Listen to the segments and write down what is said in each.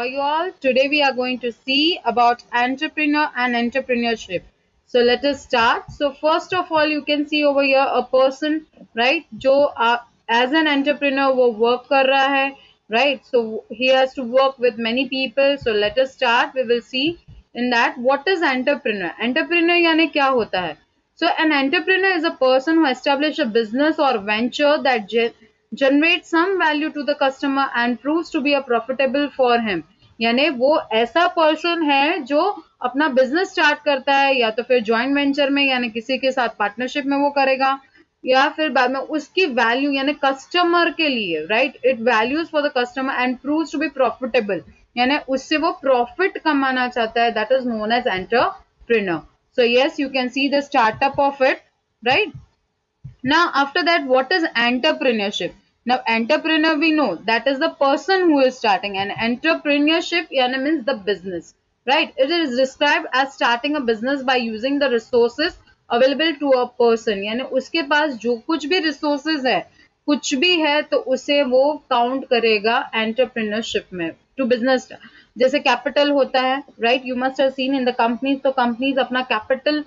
You all, today we are going to see about entrepreneur and entrepreneurship. So let us start. So first of all, you can see over here a person, right, जो as an entrepreneur वो work कर रहा है, right? So he has to work with many people. So let us start. We will see in that what is entrepreneur. Entrepreneur यानी क्या होता है? So an entrepreneur is a person who establishes a business or venture that generates some value to the customer and proves to be a profitable for him. यानी वो ऐसा person है जो अपना बिजनेस स्टार्ट करता है या तो फिर जॉइंट वेंचर में यानी किसी के साथ पार्टनरशिप में वो करेगा या फिर बाद में उसकी वैल्यू यानी कस्टमर के लिए right it values for the customer and proves to be profitable यानी उससे वो प्रॉफिट कमाना चाहता है that is known as entrepreneur. So yes, you can see the startup of it, right? Now, after that, what is entrepreneurship? Now, entrepreneur we know that is the person who is starting, and entrepreneurship yani means the business, right? It is described as starting a business by using the resources available to a person. यानी उसके पास जो कुछ भी resources है, कुछ भी है तो उसे वो काउंट करेगा एंटरप्रेन्योरशिप में टू बिजनेस. जैसे कैपिटल होता है right you must have seen in the companies तो कंपनीज अपना कैपिटल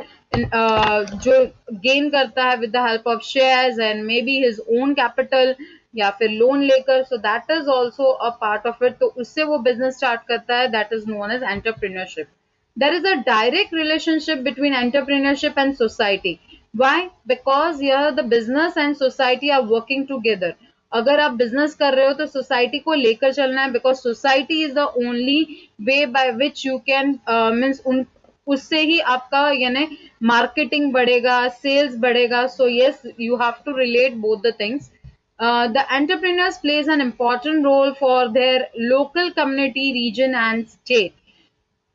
जो गेन करता है with the help of shares and maybe his own capital या फिर लोन लेकर so that is also a part of it तो उससे वो बिजनेस स्टार्ट करता है that is known as entrepreneurship. There is a direct relationship between entrepreneurship and society. Why? Because here the business and society are working together. अगर आप business कर रहे हो तो सोसाइटी को लेकर चलना है because society is the only way by which you can means उससे ही आपका यानी मार्केटिंग बढ़ेगा सेल्स बढ़ेगा so yes you have to relate both the things. The entrepreneurs plays an important role for their local community region and state.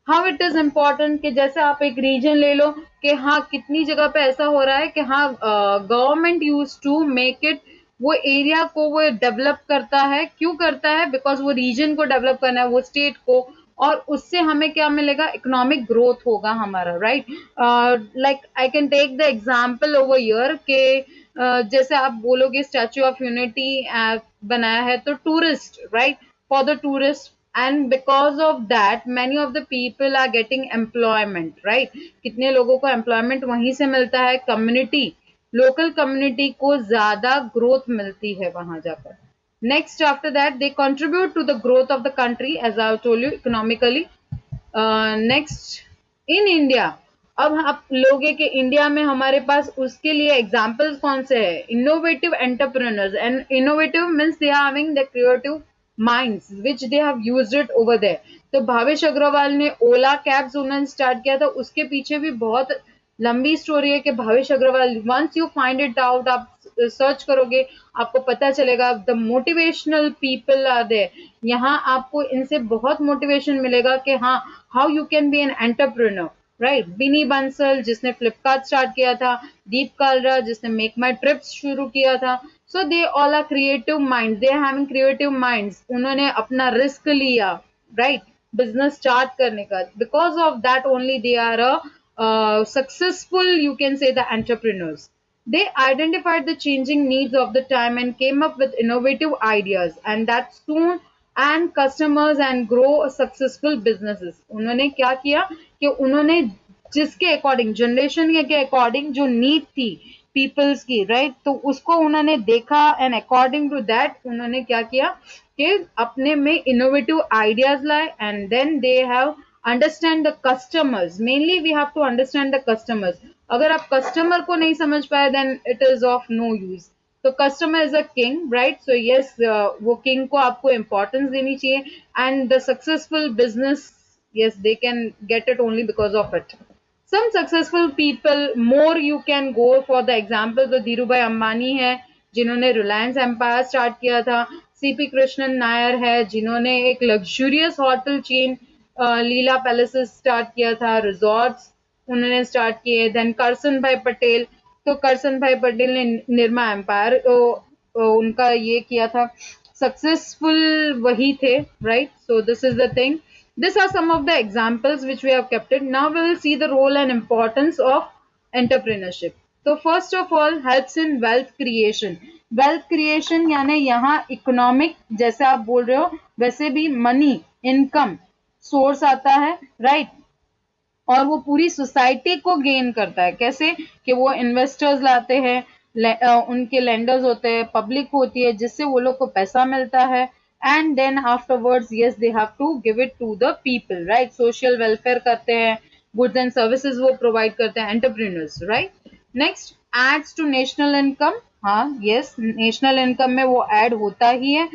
How it is important कि जैसे आप एक रीजन ले लो कि हाँ कितनी जगह पे ऐसा हो रहा है कि हाँ government use to make it वो एरिया को वो डेवलप करता है क्यों करता है बिकॉज वो रीजन को डेवलप करना है वो स्टेट को और उससे हमें क्या मिलेगा इकोनॉमिक ग्रोथ होगा हमारा right. Like I can take the example over year के जैसे आप बोलोगे स्टैच्यू ऑफ यूनिटी बनाया है तो tourist right for the tourist and because of that many of the people are getting employment right कितने लोगों को employment वहीं से मिलता है community local community को ज्यादा growth मिलती है वहां जाकर. Next after that they contribute to the growth of the country as I have told you economically. Next in India अब आप लोगे कि इंडिया में हमारे पास उसके लिए एग्जाम्पल्स कौन से है innovative entrepreneurs and innovative means they are having the creative minds which they have used it over there. तो भावेश अग्रवाल ने ओला कैब्स उन्होंने स्टार्ट किया था उसके पीछे भी बहुत लंबी स्टोरी है कि Bhavesh Agarwal once you find it out आप सर्च करोगे आपको पता चलेगा the motivational people are there यहाँ आपको इनसे बहुत मोटिवेशन मिलेगा कि हाँ how you can be an entrepreneur right. Binny Bansal जिसने फ्लिपकार्ट स्टार्ट किया था दीप कालरा जिसने मेक माई ट्रिप्स शुरू किया था so they all are creative minds they are having creative minds उन्होंने अपना रिस्क लिया right business start करने का because of that only they are a successful you can say the entrepreneurs. They identified the changing needs of the time and came up with innovative ideas and that soon and customers and grow successful businesses. उन्होंने क्या किया कि उन्होंने जिसके according generation के according जो need थी peoples की राइट तो उसको उन्होंने देखा एंड अकॉर्डिंग टू दैट उन्होंने क्या किया कि अपने में इनोवेटिव आइडियाज लाए and then they have understand the customers mainly we have to understand the customers. अगर आप कस्टमर को नहीं समझ पाए then it is of no use. तो customer is a king right so yes वो किंग को आपको इम्पोर्टेंस देनी चाहिए and the successful business yes they can get it only because of it. Some successful people more you can go for the example तो धीरूभाई अंबानी है जिन्होंने Reliance empire start किया था. सीपी कृष्णन नायर है जिन्होंने एक लग्जूरियस होटल चेन लीला पैलेसेस स्टार्ट किया था रिजॉर्ट्स उन्होंने स्टार्ट किए. देन करसन भाई पटेल तो करसन भाई पटेल ने निर्मा एम्पायर उनका ये किया था सक्सेसफुल वही थे right. So this is the thing. These are some of the examples which we have kept it. Now we will see the role and importance of entrepreneurship. So first of all helps in wealth creation. Wealth creation यानी यहाँ economic जैसे आप बोल रहे हो वैसे भी money income source आता है, राइट। और वो पूरी सोसाइटी को गेन करता है। कैसे? कि वो इन्वेस्टर्स लाते हैं, उनके लेंडर्स होते हैं, पब्लिक होती है, जिससे वो लोग को पैसा मिलता है। And then afterwards yes they have to give it to the people, right. Social welfare करते हैं, गुड्स एंड सर्विसेज वो प्रोवाइड करते हैं, entrepreneurs, right. Next, adds to national income. हाँ, यस, नेशनल इनकम में वो ऐड होता ही है।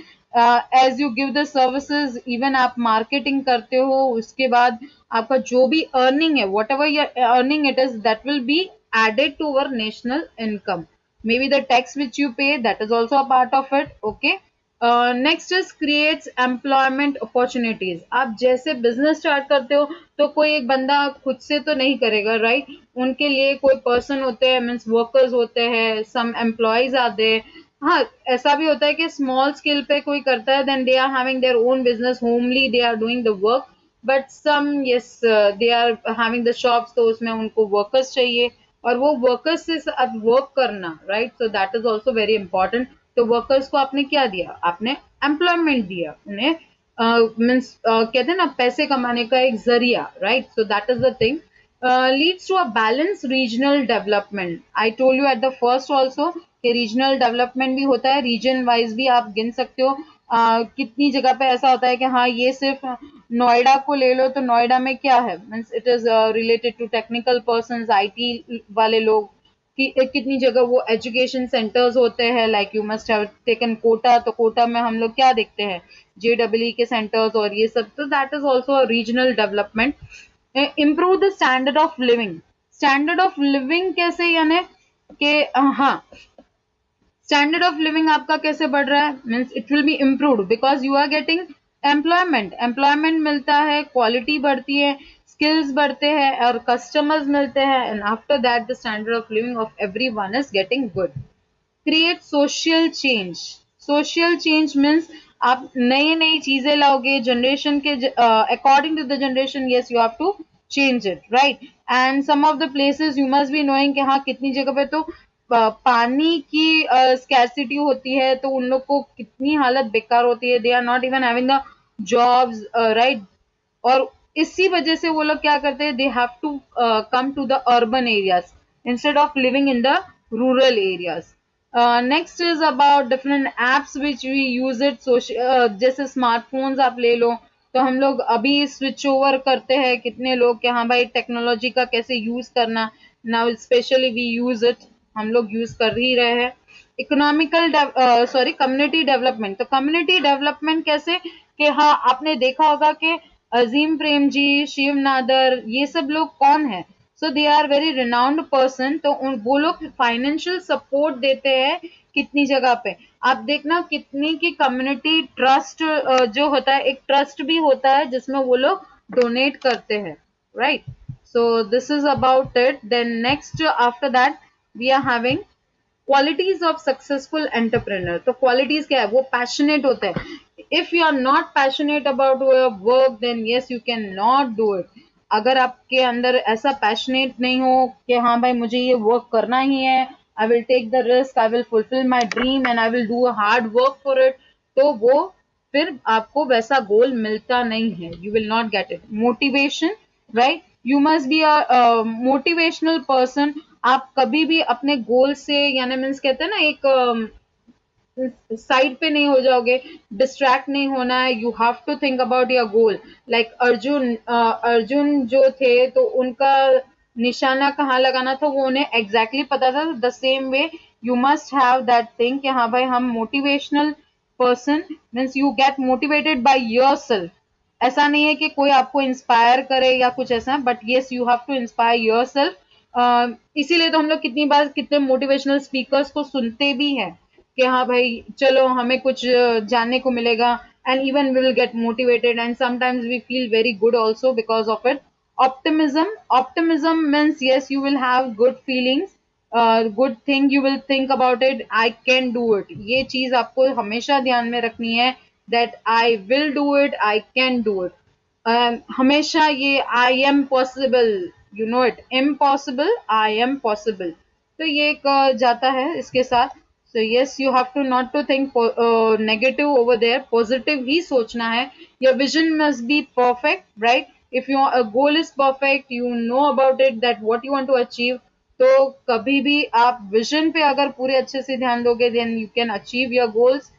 As you give the services, even आप मार्केटिंग करते हो, उसके बाद आपका जो भी अर्निंग है, whatever your earning it is, that will be added to our national income. Maybe the tax which you pay, that is also a part of it. Okay. Next is creates employment opportunities. आप जैसे business start करते हो तो कोई एक बंदा खुद से तो नहीं करेगा, राइट। उनके लिए कोई पर्सन होते हैं, मीन्स वर्कर्स होते हैं, सम एम्प्लॉयज आते हैं। हाँ, ऐसा भी होता है कि स्मॉल स्केल पे कोई करता है, then they are having their own business, homely they are doing the work. But some yes they are having the shops, तो उसमें उनको वर्कर्स चाहिए, और वो वर्कर्स से अब वर्क करना, right. So that is also very important. तो वर्कर्स को आपने क्या दिया? आपने एम्प्लॉयमेंट दिया उन्हें, मीन्स कहते हैं ना, पैसे कमाने का एक जरिया, right. So that is the thing. Leads to a balance regional development. I told you at the first also कि रीजनल डेवलपमेंट भी होता है, रीजन वाइज भी आप गिन सकते हो। कितनी जगह पे ऐसा होता है कि हाँ, ये सिर्फ नोएडा को ले लो, तो नोएडा में क्या है, means it is related to technical person, IT वाले लोग। कितनी जगह वो एजुकेशन सेंटर्स होते हैं, like you must have taken Kota, तो कोटा में हम लोग क्या देखते हैं, जेडब्ल्यू के सेंटर्स और ये सब। तो that is also regional development. Improve the standard of living. Standard of living कैसे, यानी कि हाँ, स्टैंडर्ड ऑफ लिविंग आपका कैसे बढ़ रहा है, means it will be improved because you are getting employment. Employment मिलता है, क्वालिटी बढ़ती है, स्किल्स बढ़ते हैं, और कस्टमर्स मिलते हैं, and after that the standard of living of everyone is getting good. Create social change. Social change means आप नई नई चीजें लाओगे जनरेशन के according to the generation, yes you have to change it, right. And some of the places you must be knowing कि हाँ, कितनी जगह पे तो पानी की स्कैरसिटी होती है, तो उन लोग को कितनी हालत बेकार होती है, they are not even having the jobs, right. और इसी वजह से वो लोग क्या करते हैं, they have to come to the urban areas instead of living in the rural areas. Next is about different apps which we use it. जैसे स्मार्टफोन्स आप ले लो, तो हम लोग अभी स्विच ओवर करते हैं, कितने लोग कि हाँ भाई, टेक्नोलॉजी का कैसे यूज करना, now specially we use it, हम लोग यूज कर ही रहे हैं। Economical sorry community development. तो कम्युनिटी डेवलपमेंट कैसे, कि हाँ, आपने देखा होगा कि अजीम प्रेम जी, शिव नादर, ये सब लोग कौन है, so they are very renowned person. तो वो लोग फाइनेंशियल सपोर्ट देते हैं कितनी जगह पे। आप देखना कितनी की कम्युनिटी ट्रस्ट जो होता है, एक ट्रस्ट भी होता है जिसमें वो लोग डोनेट करते हैं, right. So this is about it. Then next after that we are having qualities of successful entrepreneur. तो क्वालिटीज क्या है, वो पैशनेट होते हैं। If you are not passionate about your work, then yes you can not do it. अगर आपके अंदर ऐसा पैशनेट नहीं हो कि हाँ भाई, मुझे ये वर्क करना ही है, I will take the risk, I will fulfil my dream and I will do hard work for it, तो वो फिर आपको वैसा गोल मिलता नहीं है, you will not get it. Motivation, right, you must be a motivational person. आप कभी भी अपने गोल से, यानी मीन्स कहते हैं ना, एक साइड पे नहीं हो जाओगे, डिस्ट्रैक्ट नहीं होना है। You have to think about your goal. Like Arjun जो थे, तो उनका निशाना कहाँ लगाना था, वो उन्हें एग्जैक्टली पता था। The same way you must have that thing कि हाँ भाई, हम motivational person, means you get motivated by yourself. ऐसा नहीं है कि कोई आपको इंस्पायर करे या कुछ ऐसा, but yes, you have to inspire yourself. इसीलिए तो हम लोग कितनी बार कितने मोटिवेशनल स्पीकर्स को सुनते भी हैं कि हाँ भाई, चलो हमें कुछ जानने को मिलेगा, and even we will get motivated, and sometimes we feel very good also because of it. Optimism. Optimism means yes, you will have good feelings, good thing, you will think about it, I can do it. ये चीज आपको हमेशा ध्यान में रखनी है, that I will do it, I can do it. हमेशा ये I am possible, you know it, impossible, I am possible. तो ये एक जाता है इसके साथ। So yes, you have to not to think negative over there. Positive ही सोचना है. Your vision must be perfect, right? If your a goal is perfect, you know about it that what you want to achieve. तो कभी भी आप vision पे अगर पूरे अच्छे से ध्यान दोगे, then you can achieve your goals.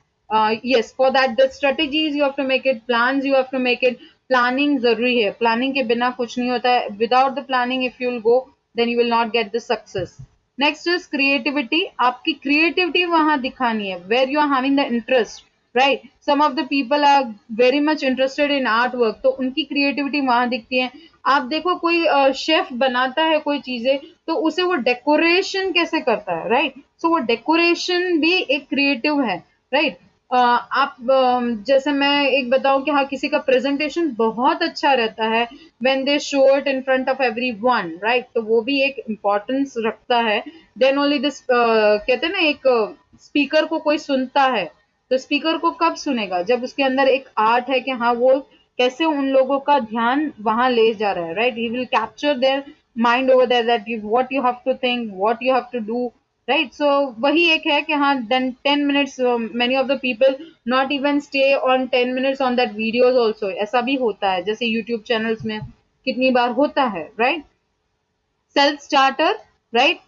Yes, for that the strategies you have to make it, plans you have to make it. Planning जरूरी है. Planning के बिना कुछ नहीं होता है. Without the planning, if you will go, then you will not get the success. Next is creativity. आपकी creativity वहां दिखानी है where you are having the interest, right. Some of the people are very much interested in art work, तो उनकी creativity वहां दिखती है. आप देखो कोई शेफ बनाता है कोई चीजें, तो उसे वो डेकोरेशन कैसे करता है, राइट. सो वो डेकोरेशन भी एक क्रिएटिव है, राइट. आप जैसे मैं एक बताऊं कि हाँ किसी का प्रेजेंटेशन बहुत अच्छा रहता है when they show it in front of everyone, right, तो वो भी एक इम्पोर्टेंस रखता है. then only this कहते हैं ना एक स्पीकर को कोई सुनता है, तो स्पीकर को कब सुनेगा जब उसके अंदर एक आर्ट है कि हाँ वो कैसे उन लोगों का ध्यान वहां ले जा रहा है, right. He will capture their mind over there that you what you have to think, what you have to do, right. So वही एक है कि हाँ then 10 minutes, many of the people not even stay on 10 minutes on that videos also. ऐसा भी होता है जैसे YouTube चैनल्स में कितनी बार होता है, राइट. Self starter, right.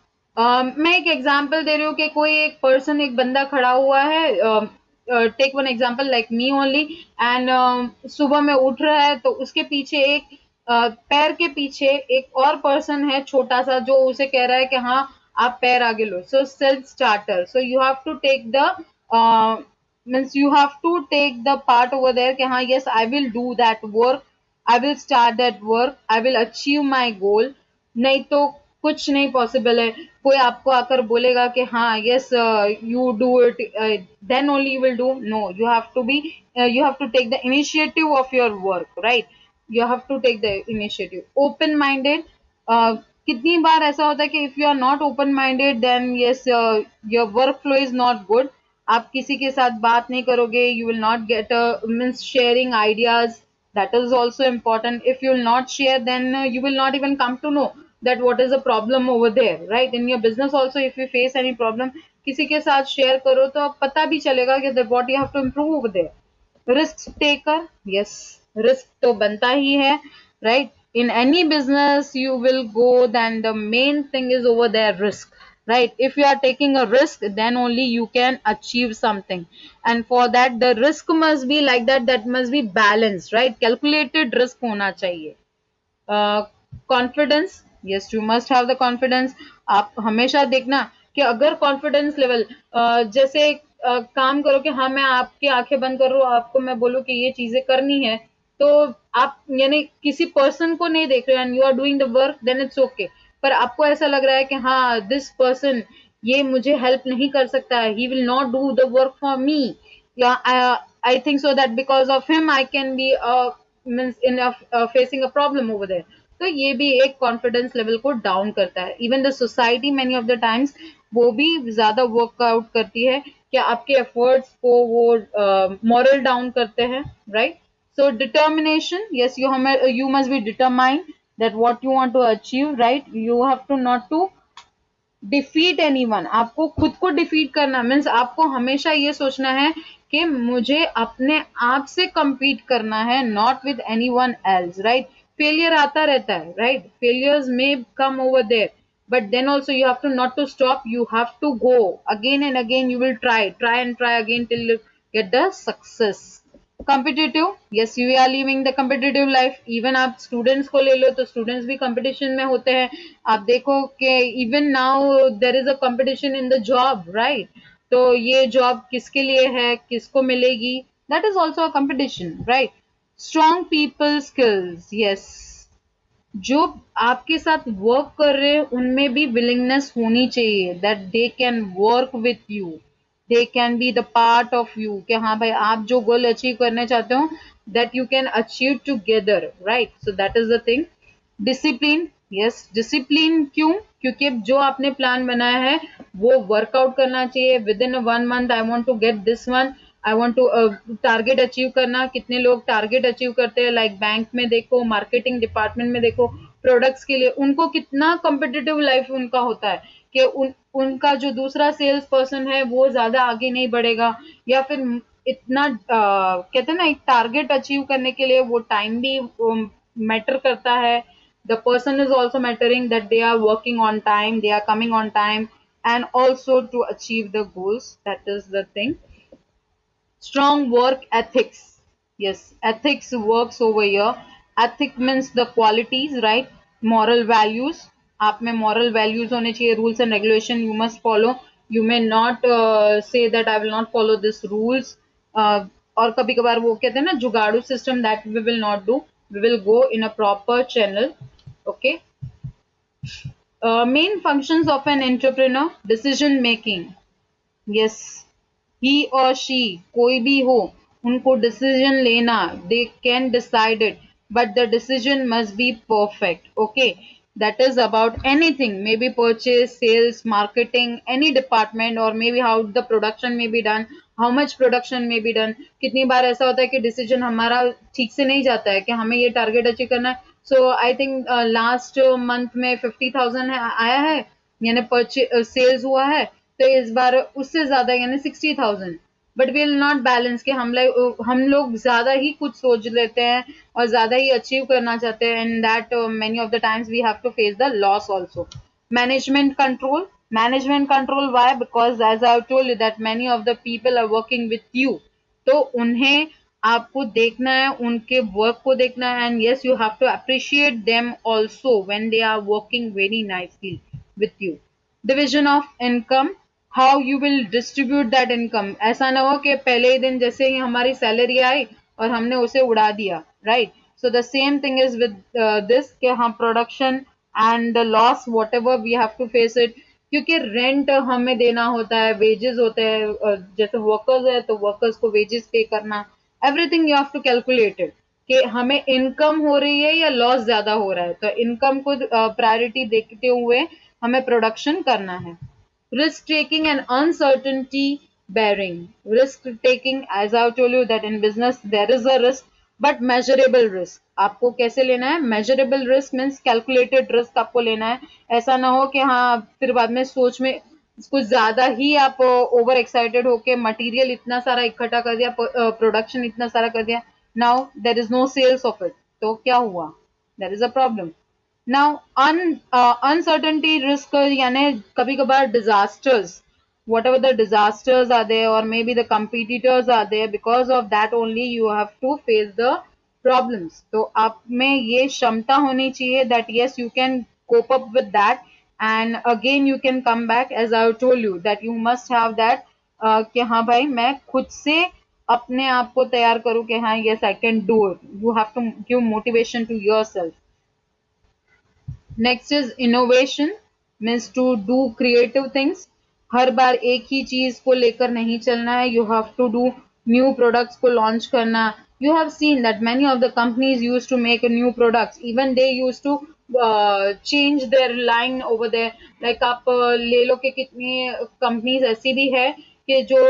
मैं एक एग्जांपल दे रही हूँ कि कोई एक पर्सन, एक बंदा खड़ा हुआ है. Take one example like me only, and सुबह में उठ रहा है तो उसके पीछे एक पैर के पीछे एक और पर्सन है छोटा सा जो उसे कह रहा है कि हाँ आप पैर आगे लो. So self starter. So you have to take the means you have to take the part over there कि हाँ yes I will do that work, I will start that work, I will achieve my goal. नहीं तो कुछ नहीं possible है. कोई आपको आकर बोलेगा कि हाँ yes you do it, then only you will do. No, you have to be, you have to take the initiative of your work, right. You have to take the initiative. Open minded. कितनी बार ऐसा होता है कि if you are not open minded then yes your work flow is not good. आप किसी के साथ बात नहीं करोगे, you will not get means sharing ideas. That is also important. If you will not share, then you will not even come to know that what is the problem over there, right. In your business also, if you face any problem, किसी के साथ share करो तो पता भी चलेगा कि what you have to improve over there. Risk taker, yes, risk तो बनता ही है, right. In any business you will go, then the main thing is over there risk, right. If you are taking a risk, then only you can achieve something, and for that the risk must be like that, that must be balanced, right. Calculated risk होना चाहिए. Confidence, yes you must have the confidence. आप हमेशा देखना कि अगर confidence level जैसे काम करो कि हाँ मैं आपकी आंखें बंद कर रहा हूँ, आपको मैं बोलूँ कि ये चीजें करनी है, तो आप यानी किसी पर्सन को नहीं देख रहे and you are doing the work, then it's okay. पर आपको ऐसा लग रहा है कि हाँ दिस पर्सन ये मुझे हेल्प नहीं कर सकता है, he will not do the work for me, या I think so that because of him I can be means in facing a problem over there. तो ये भी एक कॉन्फिडेंस लेवल को डाउन करता है. Even the society many of the times वो भी ज्यादा वर्कआउट करती है कि आपके एफर्ट्स को वो मॉरल डाउन करते हैं, right. So determination, yes you must be determined that what you want to achieve, right. You have to not to defeat anyone. आपको खुद को डिफीट करना मीन्स आपको हमेशा ये सोचना है कि मुझे अपने आप से compete करना है, not with anyone else, right. Failure आता रहता है, राइट. फेलियर्स में come over there, but then also you have to not to stop, you have to go again and again, you will try and try again till you get the success. Competitive, yes you are living the competitive life. Even आप students को ले लो तो students भी competition में होते हैं. आप देखो कि even now there is a competition in the job, right. तो ये जॉब किसके लिए है, किसको मिलेगी, that is also a competition, right. Strong people skills, yes. जो आपके साथ वर्क कर रहे हैं उनमें भी विलिंगनेस होनी चाहिए that they can work with you, they can be the part of you, कि हाँ भाई आप जो गोल अचीव करने चाहते हो that you can achieve together, right. So that is the thing. Discipline, yes. Discipline क्यों? क्योंकि जो आपने प्लान बनाया है वो वर्कआउट करना चाहिए. Within 1 month I want to get this one. I want to target achieve करना, कितने लोग टारगेट अचीव करते हैं, लाइक बैंक में देखो, मार्केटिंग डिपार्टमेंट में देखो, प्रोडक्ट्स के लिए उनको कितना कॉम्पिटिटिव लाइफ उनका होता है कि उनका जो दूसरा सेल्स पर्सन है वो ज्यादा आगे नहीं बढ़ेगा, या फिर इतना कहते हैं ना, एक टारगेट अचीव करने के लिए वो टाइम भी मैटर करता है. The person is also mattering, that they are working on time, they are coming on time, and also to achieve the goals. That is the thing. Strong work ethics. Yes, ethics works over here. Ethic means the qualities, right? Moral values. आप में moral values होने चाहिए. Rules and regulation you must follow. You may not say that I will not follow this rules. और कभी कभार वो कहते हैं ना जुगाड़ू system, that we will not do. We will go in a proper channel. Okay. Main functions of an entrepreneur: decision making. Yes, he or she, कोई भी हो, उनको decision लेना, they can decide it, but the decision must be perfect. Okay, that is about anything, maybe purchase, sales, marketing, any department, or maybe how the production may be done, how much production may be done. कितनी बार ऐसा होता है कि decision हमारा ठीक से नहीं जाता है कि हमें ये target अचीव करना है. So I think last month में 50,000 आया है, यानी परचेज सेल्स हुआ है, तो इस बार उससे ज्यादा यानी 60,000. बट विल नॉट बैलेंस कि हम लोग ज्यादा ही कुछ सोच लेते हैं और ज्यादा ही अचीव करना चाहते हैं, and that many of the times we have to face the loss also. Management control why? Because as I told you that many of the people are working with you, तो उन्हें आपको देखना है, उनके work को देखना है, and yes you have to appreciate them also when they are working very nicely with you. Division of income, how you will distribute that income. ऐसा ना हो कि पहले ही दिन जैसे ही हमारी सैलरी आई और हमने उसे उड़ा दिया, right? So the same thing is with this कि हम production and the loss whatever we have to face it, क्योंकि रेंट हमें देना होता है, वेजेस होते हैं, जैसे वर्कर्स है तो वर्कर्स को वेजेस पे करना, everything you have to calculate it कि हमें इनकम हो रही है या लॉस ज्यादा हो रहा है. तो इनकम को प्रायोरिटी देखते हुए हमें प्रोडक्शन करना है. Risk taking and uncertainty bearing. Risk taking, as I've told you that in business there is a risk, but measurable risk. आपको कैसे लेना है? Measurable risk means calculated risk आपको लेना है. ऐसा ना हो कि हाँ फिर बाद में सोच में कुछ ज्यादा ही आप ओवर एक्साइटेड होके मटेरियल इतना सारा इकट्ठा कर दिया, प्रोडक्शन इतना सारा कर दिया, now there is no sales of it, तो क्या हुआ? There is a problem. Now, uncertainty risk यानी कभी कभार disasters, whatever the disasters are there, or maybe the competitors are there, because of that only you have to face the problems. तो आप में ये क्षमता होनी चाहिए that yes you can cope up with that, and again you can come back, as I told you that you must have that कि हाँ भाई मैं खुद से अपने आप को तैयार करूँ कि हाँ yes I can do it. You have to give motivation to yourself. Next is innovation, means to do creative things. हर बार एक ही चीज को लेकर नहीं चलना है, you have to do new products को लॉन्च करना. You have seen that many of the companies use to make new products, even they use to change their line over there. Like आप ले लो कि कितनी कंपनीज ऐसी भी है कि जो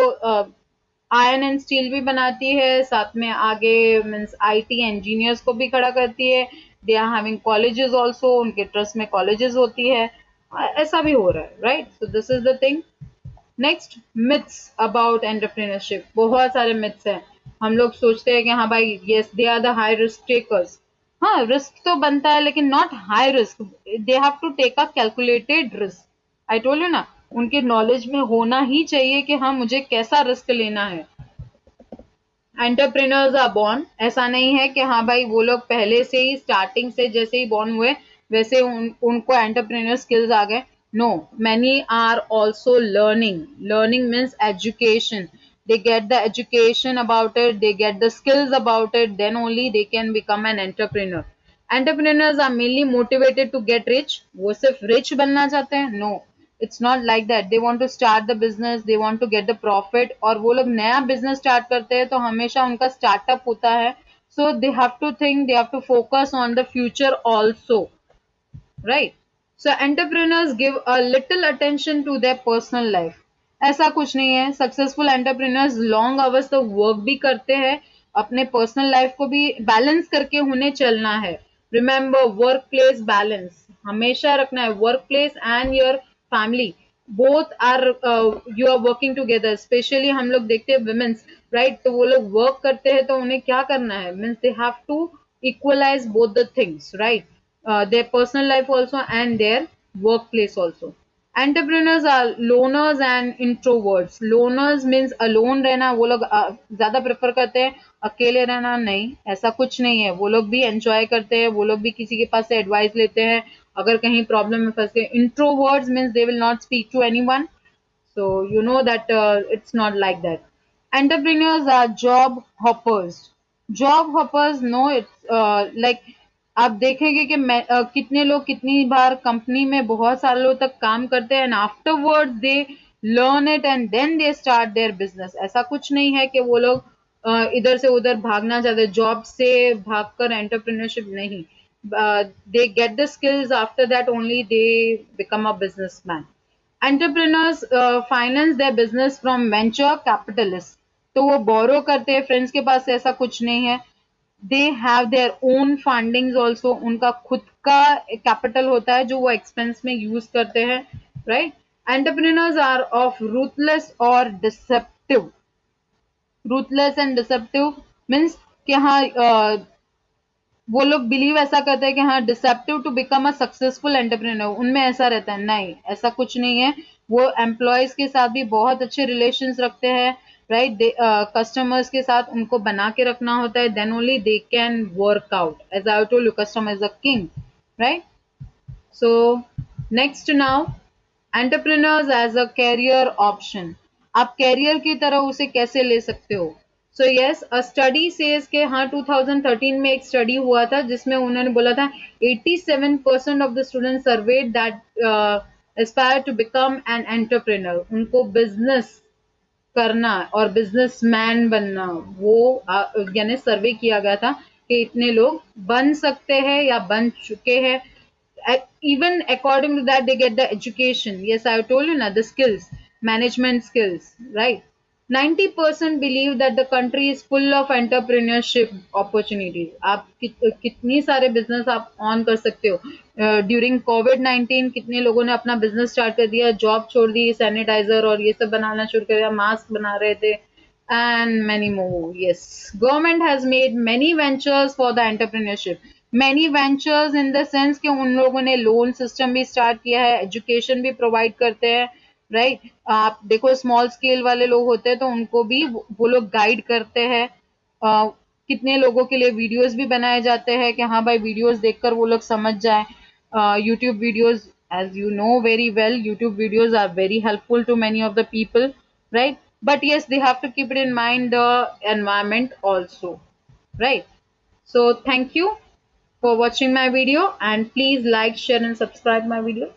आयरन एंड स्टील भी बनाती है, साथ में आगे मीन्स आईटी इंजीनियर्स को भी खड़ा करती है. They are having colleges also, उनके ट्रस्ट में कॉलेजेस होती है. ऐसा भी हो रहा है, right? So this is the thing. Next, myths about entrepreneurship. बहुत सारे मिथ्स हैं. हम लोग सोचते हैं कि हाँ भाई yes they are the high risk takers. हाँ रिस्क तो बनता है लेकिन not high risk. They have to take a calculated risk. I told you ना, उनके नॉलेज में होना ही चाहिए कि हाँ मुझे कैसा रिस्क लेना है. एंटरप्रेन्योर्स आर बॉर्न, ऐसा नहीं है कि हाँ भाई वो लोग पहले से ही स्टार्टिंग से जैसे ही बॉर्न हुए वैसे उनको एंटरप्रेन्योर स्किल्स आ गए. No, many are also learning. Learning means education. they get the education about it, they get the skills about it, then only they can become an entrepreneur. Entrepreneurs are mainly motivated to get rich. वो सिर्फ rich बनना चाहते हैं? No, it's not like that. They want to start the business, they want to get the profit. और वो लोग नया business start करते हैं तो हमेशा उनका startup होता है. So they have to think, they have to focus on the future also, right? So entrepreneurs give a little attention to their personal life. ऐसा कुछ नहीं है। सक्सेसफुल एंटरप्रेन्योर्स लॉन्ग आवर्स तक वर्क भी करते हैं, अपने पर्सनल लाइफ को भी बैलेंस करके उन्हें चलना है। रिमेंबर वर्क प्लेस बैलेंस हमेशा रखना है, work place and your family both are you are working together. Specially हम लोग देखते हैं विमेन्स, राइट, तो वो लोग वर्क करते हैं तो उन्हें क्या करना है, means they have to equalize both the things, right? Their personal life also and their workplace also. Entrepreneurs are loners and introverts. Loners means alone रहना, वो लोग ज्यादा प्रेफर करते हैं, अकेले रहना नहीं, ऐसा कुछ नहीं है। वो लोग भी एंजॉय करते हैं, वो लोग भी किसी के पास से एडवाइस लेते हैं अगर कहीं प्रॉब्लम में फंस गए। Introverts means they will not speak to anyone, so you know that it's not like that. Entrepreneurs are job hoppers. Job hoppers, no, it's like आप देखेंगे कि कितने लोग कितनी बार कंपनी में बहुत सालों तक काम करते हैं and afterward they learn it and then they start their business. ऐसा कुछ नहीं है कि वो लोग इधर से उधर भागना चाहते, जॉब से भागकर एंटरप्रेन्योरशिप नहीं। They get the skills, after that only they become a businessman. Entrepreneurs finance their business from venture capitalist, तो वो बोरो करते हैं फ्रेंड्स के पास से, ऐसा कुछ नहीं है। They have their own fundings also, उनका खुद का कैपिटल होता है जो वो एक्सपेंस में यूज करते हैं, right. Entrepreneurs are of ruthless और deceptive. Ruthless and deceptive means कि हाँ वो लोग बिलीव ऐसा करते हैं कि हाँ deceptive to become a successful entrepreneur, उनमें ऐसा रहता है, नहीं ऐसा कुछ नहीं है। वो एम्प्लॉयज के साथ भी बहुत अच्छे रिलेशंस रखते हैं, राइट। कस्टमर्स के साथ उनको बना के रखना होता है, then only they can work out. As I told you, customer is a king, right. So next now, entrepreneurs as a career option. आप कैरियर की तरह उसे कैसे ले सकते हो? So yes, a study says के हाँ 2013 में एक स्टडी हुआ था जिसमें उन्होंने बोला था 87% of the student surveyed that aspire to become an entrepreneur. उनको बिजनेस करना और बिजनेसमैन बनना, वो यानी सर्वे किया गया था कि इतने लोग बन सकते हैं या बन चुके हैं। Even according to that they get the education. Yes, I told you na, the skills, management skills, right? 90% believe that the country is full of entrepreneurship opportunities. आप कितनी सारे बिजनेस आप ऑन कर सकते हो। ड्यूरिंग कोविड-19 कितने लोगों ने अपना बिजनेस स्टार्ट कर दिया, जॉब छोड़ दी, सैनिटाइजर और ये सब बनाना शुरू कर दिया, मास्क बना रहे थे, and many more. Yes, government has made many ventures for the entrepreneurship. Many ventures in the sense कि उन लोगों ने लोन सिस्टम भी स्टार्ट किया है, एजुकेशन भी प्रोवाइड करते हैं, राइट। आप देखो स्मॉल स्केल वाले लोग होते हैं तो उनको भी वो लोग गाइड करते हैं। कितने लोगों के लिए वीडियोस भी बनाए जाते हैं कि हाँ भाई वीडियोस देखकर वो लोग समझ जाए। YouTube videos, as you know very well, YouTube videos are very helpful to many of the people, right? But yes, they have to keep it in mind the environment also, right? So thank you for watching my video and please like, share and subscribe my video.